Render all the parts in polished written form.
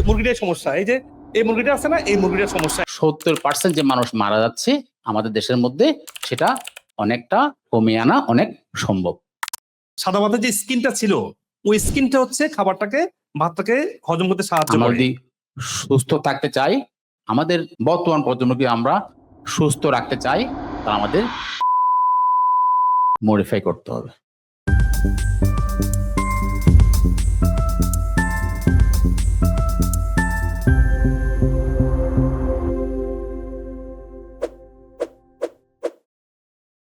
মুরগিটাই সমস্যা। এই যে এই মুরগিটা আছে না, এই মুরগিটার সমস্যা। 70% যে মানুষ মারা যাচ্ছে আমাদের দেশের মধ্যে, সেটা অনেকটা কমিয়ে আনা অনেক সম্ভব। সাদা ভাতের যে স্কিনটা ছিল, ওই স্কিনটা হচ্ছে খাবারটাকে, ভাতটাকে হজম করতে সাহায্য আমরা করে। যদি সুস্থ থাকতে চাই, আমাদের বর্তমান প্রজন্মকে আমরা সুস্থ রাখতে চাই, তা আমাদের মডিফাই করতে হবে।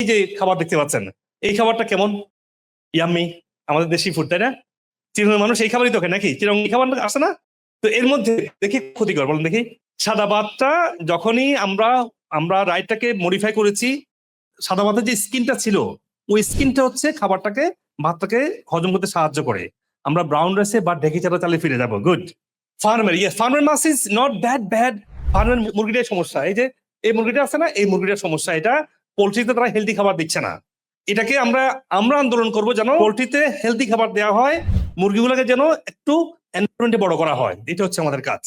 এই যে খাবার দেখতে পাচ্ছেন, এই খাবারটা কেমন ইয়াম্মি, আমাদের দেশি ফুড, তাই না? চিরঙ্গের মানুষ এই খাবারই তো খায় নাকি? চিরঙ্গ এই খাবার আসে না? তো এর মধ্যে দেখি ক্ষতিকর, বলেন দেখি। সাদা ভাতটা যখনই আমরা রাইটটাকে মডিফাই করেছি, সাদা ভাতের যে স্কিনটা ছিল, ওই স্কিনটা হচ্ছে খাবারটাকে, ভাতটাকে হজম করতে সাহায্য করে। আমরা ব্রাউন রাইসে বা ঢেকি চালা চালে ফিরে যাবো। গুড। ফার্মের মাছ ইজ নট দ্যাট ব্যাড। ফার্মের মুরগিটাই সমস্যা। এই যে এই মুরগিটা আছে না, এই মুরগিটার সমস্যা। এটা পোলট্রিতে তারা হেলদি খাবার দিচ্ছে না। এটাকে আমরা আন্দোলন করবো যেন পোলট্রিতে হেলদি খাবার দেওয়া হয়, মুরগিগুলোকে যেন একটু এনভায়রনমেন্টে বড় করা হয়। এটা হচ্ছে আমাদের কাজ।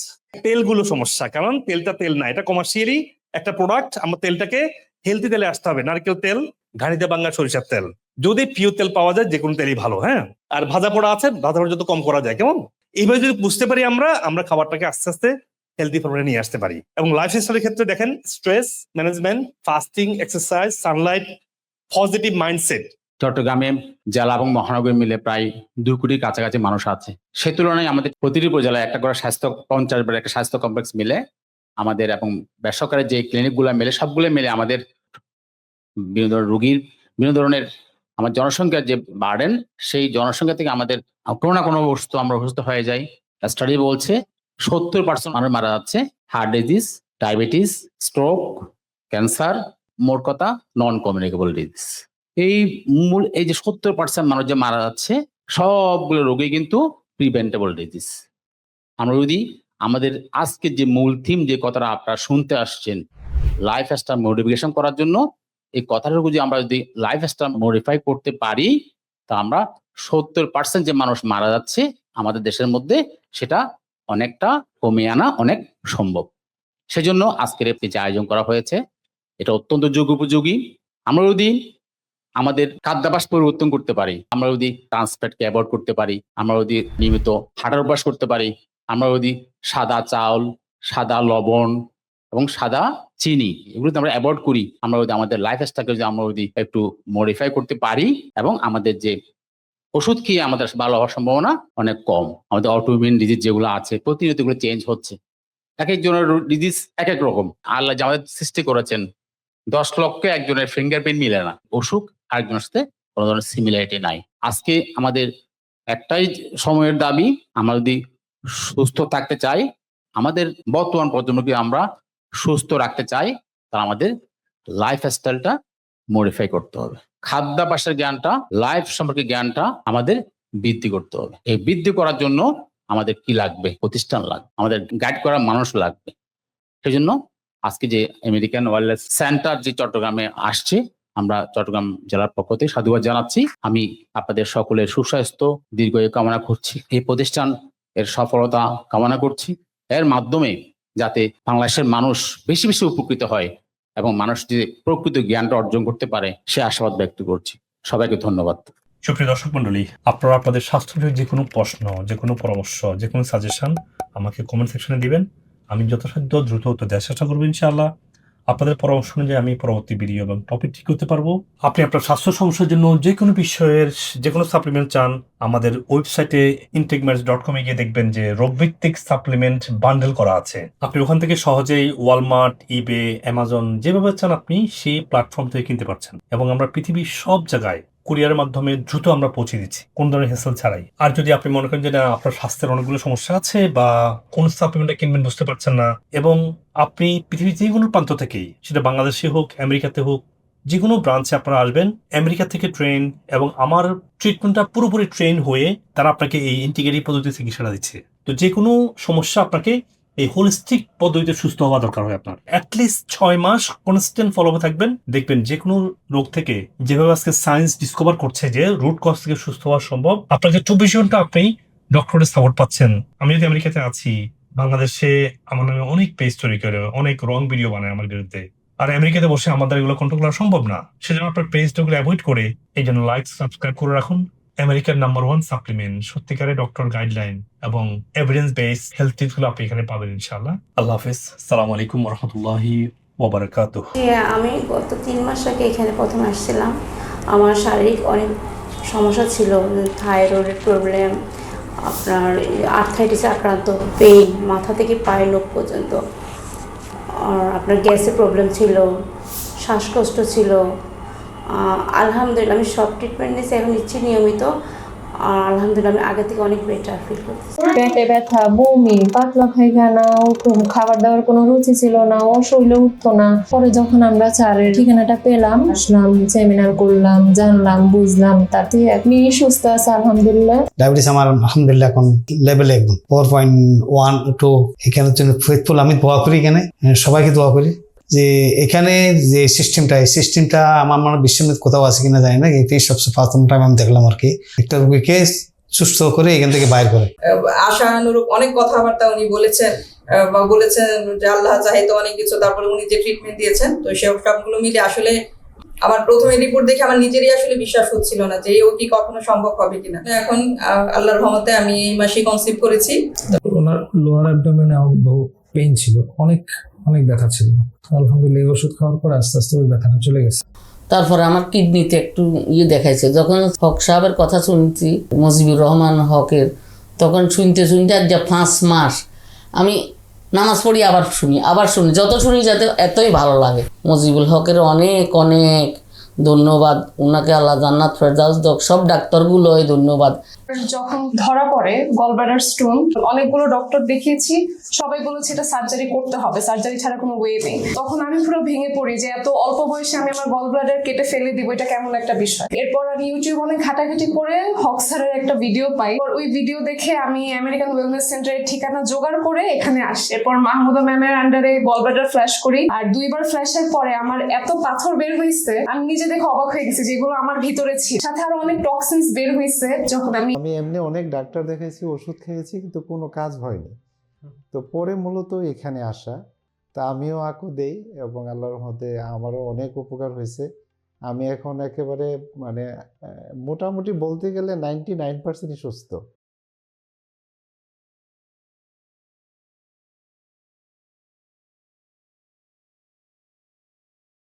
তেলগুলো সমস্যা, কারণ তেলটা তেল না, এটা কমার্শিয়ালি একটা প্রোডাক্ট। আমরা তেলটাকে হেলদি তেলে আসতে হবে, নারকেল তেল, ঘানিতে বাঙ্গা সরিষার তেল। যদি পিওর তেল পাওয়া যায়, যে কোনো তেলই ভালো। হ্যাঁ, আর ভাজা পোড়া আছে, ভাজা পোড়া যত কম করা যায়। কেমন? এইভাবে যদি বুঝতে পারি আমরা খাবারটাকে আস্তে আস্তে হেলদি ফর্মে নিয়ে আসতে পারি। এবং লাইফস্টাইলের ক্ষেত্রে দেখেন, stress management, fasting, exercise, Sunlight, positive mindset. চট্টগ্রামে জেলা এবং মহানগর মিলে প্রায় 2 কোটির কাছাকাছি মানুষ আছে। সে তুলনায় আমাদের প্রতিটি উপজেলায় একটা করে 50 বেডের একটা স্বাস্থ্য কমপ্লেক্স মিলে আমাদের, এবং বেসরকারি যে ক্লিনিকগুলো মিলে, সবগুলো মিলে আমাদের বিভিন্ন ধরনের রোগীর, বিভিন্ন ধরনের আমার জনসংখ্যার যে বার্ডেন, সেই জনসংখ্যা থেকে আমাদের কোনো না কোনো বস্তু আমরা অসুস্থ হয়ে যাই। স্টাডি বলছে 70% মানুষ মারা যাচ্ছে heart disease, diabetes, stroke, cancer, মোট কথা নন কমিউনিকেবল ডিজিজ। এই যে 70% মানুষ যে মারা যাচ্ছে, সবগুলো রোগী কিন্তু প্রিভেন্টেবল ডিজিজ। আমরা যদি আমাদের আজকের যে মূল থিম, যে কথাটা আপনারা শুনতে আসছেন, লাইফস্টাইল মডিফিকেশন করার জন্য, এই কথাটুকু যদি আমরা যদি লাইফস্টাইল মডিফাই করতে পারি, তা আমরা 70% যে মানুষ মারা যাচ্ছে আমাদের দেশের মধ্যে, সেটা অনেকটা কমিয়ে আনা অনেক সম্ভব। সেজন্য আজকের এই যে আয়োজন করা হয়েছে, এটা অত্যন্ত যুগোপযোগী। আমরা যদি আমাদের খাদ্যাভ্যাস পরিবর্তন করতে পারি, আমরা যদি ট্রান্সফ্যাটকে অ্যাভয়েড করতে পারি, আমরা যদি নিয়মিত হাঁটার অভ্যাস করতে পারি, আমরা যদি সাদা চাউল, সাদা লবণ এবং সাদা চিনি এগুলো যদি আমরা অ্যাভয়েড করি, আমরা যদি আমাদের লাইফস্টাইলকে যদি আমরা যদি একটু মডিফাই করতে পারি, এবং আমাদের যে ওষুধ খেয়ে আমাদের ভালো হওয়ার সম্ভাবনা অনেক কম। আমাদের অটোইমিউন ডিজিজ যেগুলো আছে, প্রতিনিয়ত এগুলো চেঞ্জ হচ্ছে। এক একজনের ডিজিজ এক এক রকম। আল্লাহ যে আমাদের সৃষ্টি করেছেন, 10 লক্ষ একজনের ফিঙ্গারপ্রিন্ট মিলে না, অসুখ আরেকজনের সাথে কোনো ধরনের সিমিলারিটি নাই। আজকে আমাদের একটাই সময়ের দাবি, আমরা যদি সুস্থ থাকতে চাই, আমাদের বর্তমান প্রজন্মকে আমরা সুস্থ রাখতে চাই, তা আমাদের লাইফস্টাইলটা মডিফাই করতে হবে। খাদ্যাভ্যাসের জ্ঞানটা, লাইফ সম্পর্কে জ্ঞানটা আমাদের বৃদ্ধি করতে হবে। এই বৃদ্ধি করার জন্য আমাদের কি লাগবে? প্রতিষ্ঠান লাগবে, আমাদের গাইড করার মানুষ লাগবে। সেই জন্য আজকে যে আমেরিকান ওয়েলনেস সেন্টার যে চট্টগ্রামে আসছে, আমরা চট্টগ্রাম জেলার পক্ষ থেকে সাধুবাদ জানাচ্ছি। আমি আপনাদের সকলের সুস্বাস্থ্য, দীর্ঘায়ু কামনা করছি। এই প্রতিষ্ঠান এর সফলতা কামনা করছি। এর মাধ্যমে যাতে বাংলাদেশের মানুষ বেশি বেশি উপকৃত হয় এবং মানুষ যে প্রকৃত জ্ঞানটা অর্জন করতে পারে, সে আশাবাদ ব্যক্ত করছি। সবাইকে ধন্যবাদ। সুপ্রিয় দর্শক মন্ডলী, আপনারা আপনাদের স্বাস্থ্য নিয়ে যে কোনো প্রশ্ন, যে কোনো পরামর্শ, যে কোনো সাজেশন আমাকে কমেন্ট সেকশনে দিবেন। আমি যথাসাধ্য দ্রুত উত্তর দেওয়ার চেষ্টা করবো ইনশাআল্লাহ। আপনাদের পরামর্শ অনুযায়ী আমি পরবর্তী ভিডিও এবং টপিক ঠিক করতে পারবো। আপনি আপনার স্বাস্থ্য সমস্যার জন্য যে কোনো বিষয়ের যে কোনো সাপ্লিমেন্ট চান, আমাদের ওয়েবসাইটে intakematch.com গিয়ে দেখবেন যে রোগভিত্তিক সাপ্লিমেন্ট বান্ডেল করা আছে। আপনি ওখান থেকে সহজেই ওয়ালমার্ট, ইবে, অ্যামাজন, যেভাবে চান আপনি সেই প্ল্যাটফর্ম থেকে কিনতে পারছেন। এবং আমরা পৃথিবীর সব জায়গায় কুরিয়ারের মাধ্যমে দ্রুত আমরা পৌঁছে দিচ্ছি, কোন ধরনের হেসেল ছাড়াই। আর যদি আপনি মনে করেন যে না, আপনার স্বাস্থ্যের অনেকগুলো সমস্যা আছে বা কোন সাপ্লিমেন্টটা কিনবেন বুঝতে পারছেন না, এবং আপনি পৃথিবীর যে কোনো প্রান্ত থেকেই, সেটা বাংলাদেশে হোক, আমেরিকাতে হোক, যে কোনো ব্রাঞ্চে আপনারা আসবেন, আমেরিকা থেকে ট্রেন, এবং আমার ট্রিটমেন্টটা পুরোপুরি ট্রেন হয়ে তারা আপনাকে এই ইন্টিগ্রেটিভ পদ্ধতিতে চিকিৎসা দিচ্ছে। তো যে কোনো সমস্যা আপনাকে এই হোলিস্টিক পদ্ধতিতে সুস্থ হওয়া দরকার হয়। আপনার অ্যাটলিস্ট 6 মাস কনস্ট্যান্ট ফলোতে থাকবেন, দেখবেন যে কোনো রোগ থেকে, যেভাবে আজকে সায়েন্স ডিসকভার করছে যে রুট কজ থেকে সুস্থ হওয়া সম্ভব, আপনাকে 24 ঘন্টা আপনি ডক্টরের সাপোর্ট পাচ্ছেন। আমি যদি আমেরিকাতে আছি বাংলাদেশে আমার নামে অনেক পেজ তৈরি করে অনেক রং ভিডিও বানায় আমার বিরুদ্ধে। আর আমেরিকাতে বসে আমাদের এগুলো কন্ট্রোল করা সম্ভব না। সেজন্য আপনার পেজটাগুলো অ্যাভয়েড করে এই জন্য লাইক সাবস্ক্রাইব করে রাখুন। আমেরিকার নাম্বার 1 সাপ্লিমেন্ট, সত্যিকারের ডক্টর গাইডলাইন এবং এভিডেন্স বেস হেলথ টিপস গুলো আপনি এখানে পাবেন ইনশাআল্লাহ। আল্লাহ হাফেজ। আসসালামু আলাইকুম ওয়া রাহমাতুল্লাহি ওয়া বারাকাতুহু। আমি গত 3 মাস আগে এখানে প্রথম আসছিলাম। আমার শারীরিক অনেক সমস্যা ছিল, থাইরয়েডের প্রবলেম, আপনার আর্থ্রাইটিসে আক্রান্ত, পেইন মাথা থেকে পায়ের নখ পর্যন্ত, আর আপনার গ্যাসের প্রবলেম ছিল, শ্বাসকষ্ট ছিল। আলহামদুলিল্লাহ আমি সব ট্রিটমেন্ট নিয়েছি, এখন নিচ্ছি নিয়মিত। আর আলহামদুলিল্লাহ আমি আগে থেকে অনেক বেটার ফিল করতেছি। পেটে ব্যথা, বমি, পাতলা পায়খানা, ওরকম খাবার দাবার কোনো রুচি ছিল না, ও শরীরে উঠতো না। পরে যখন আমরা চারের ঠিকানাটা পেলাম, আসলাম, সেমিনার করলাম, জানলাম, বুঝলাম, তাতে আপনি সুস্থ আছে আলহামদুলিল্লাহ। ডায়াবেটিস আমার আলহামদুলিল্লাহ এখন লেভেলে একদম 4.1 এখানের জন্য ফেথফুল। আমি দোয়া করি এখানে, সবাইকে দোয়া করি যে এখানে যে সিস্টেমটা, এই সিস্টেমটা আমার মনে বিশ্বমিত কোথাও আছে কিনা জানি না, এটাই সবচেয়ে প্রথম টাইম আমি দেখলাম আর কি। একটা রোগীকে সুস্থ করে এখান থেকে বাইর করে। আশানুরূপ অনেক কথাবার্তা উনি বলেছেন, বা বলেছেন যে আল্লাহ চাহিত অনেক কিছু, তারপরে উনি যে ট্রিটমেন্ট দিয়েছেন, তো সবগুলো মিলে আসলে আমার প্রথমে রিপোর্ট দেখে আমার নিজেরই আসলে বিশ্বাস হচ্ছিল না যে ও কি কখনো সম্ভব হবে কিনা। এখন আল্লাহর রহমতে আমি এই মাসে কনসিভ করেছি। ওনার লোয়ার অ্যাবডোমেনে বহু পেইন ছিল, অনেক ব্যথা ছিল। আলহামদুলিল্লাহ এই ওষুধ খাওয়ার পর আস্তে আস্তে ওই ব্যথাটা চলে গেছে। তারপরে আমার কিডনিতে একটু দেখাইছে। যখন হক সাহেবের কথা শুনছি, মুজিবুর রহমান হকের, তখন শুনতে আজ যে 5 মাস আমি নামাজ পড়ি, আবার শুনি, যত শুনি যাতে এতই ভালো লাগে। মুজিবুল হকের অনেক অনেক ধন্যবাদ, ওনাকে আল্লাহ জান্নাত ফেরদাউস দাও, সব ডাক্তারগুলোই ধন্যবাদ। যখন ধরা পড়ে গলব্লাডার স্টোন, অনেকগুলো ডক্টর দেখিয়েছি, সবাই বলেছে এটা সার্জারি করতে হবে, সার্জারি ছাড়া কোনো ওয়ে নেই। তখন আমি পুরো ভেঙে পড়ি যে এত অল্প বয়সে আমি আমার গলব্লাডার কেটে ফেলে দিব, এটা কেমন একটা বিষয়। এরপর আমি ইউটিউব অনেক ঘাটাঘাটি করে হক স্যারের একটা ভিডিও পাই। ওই ভিডিও দেখে আমি আমেরিকান ওয়েলনেস সেন্টারের ঠিকানা জোগাড় করে এখানে আসি। এরপর মাহমুদা ম্যামের আন্ডারে গলব্লাডার ফ্ল্যাশ করি, আর 2বার ফ্ল্যাশের পরে আমার এত পাথর বের হয়েছে, আমি নিজে দেখে অবাক হয়ে গেছি যেগুলো আমার ভিতরে ছিল। সাথে আরো অনেক টক্সিনস বের হয়েছে। যখন আমি এমনি অনেক ডাক্তার দেখাইছি, ওষুধ খেয়েছি, কিন্তু কোনো কাজ হয়নি। তো পরে মূলত এখানে আসা, তা আমিও আকু দেই এবং আল্লাহর মধ্যে আমারও অনেক উপকার হয়েছে। আমি এখন একেবারে মোটামুটি বলতে গেলে 99% সুস্থ।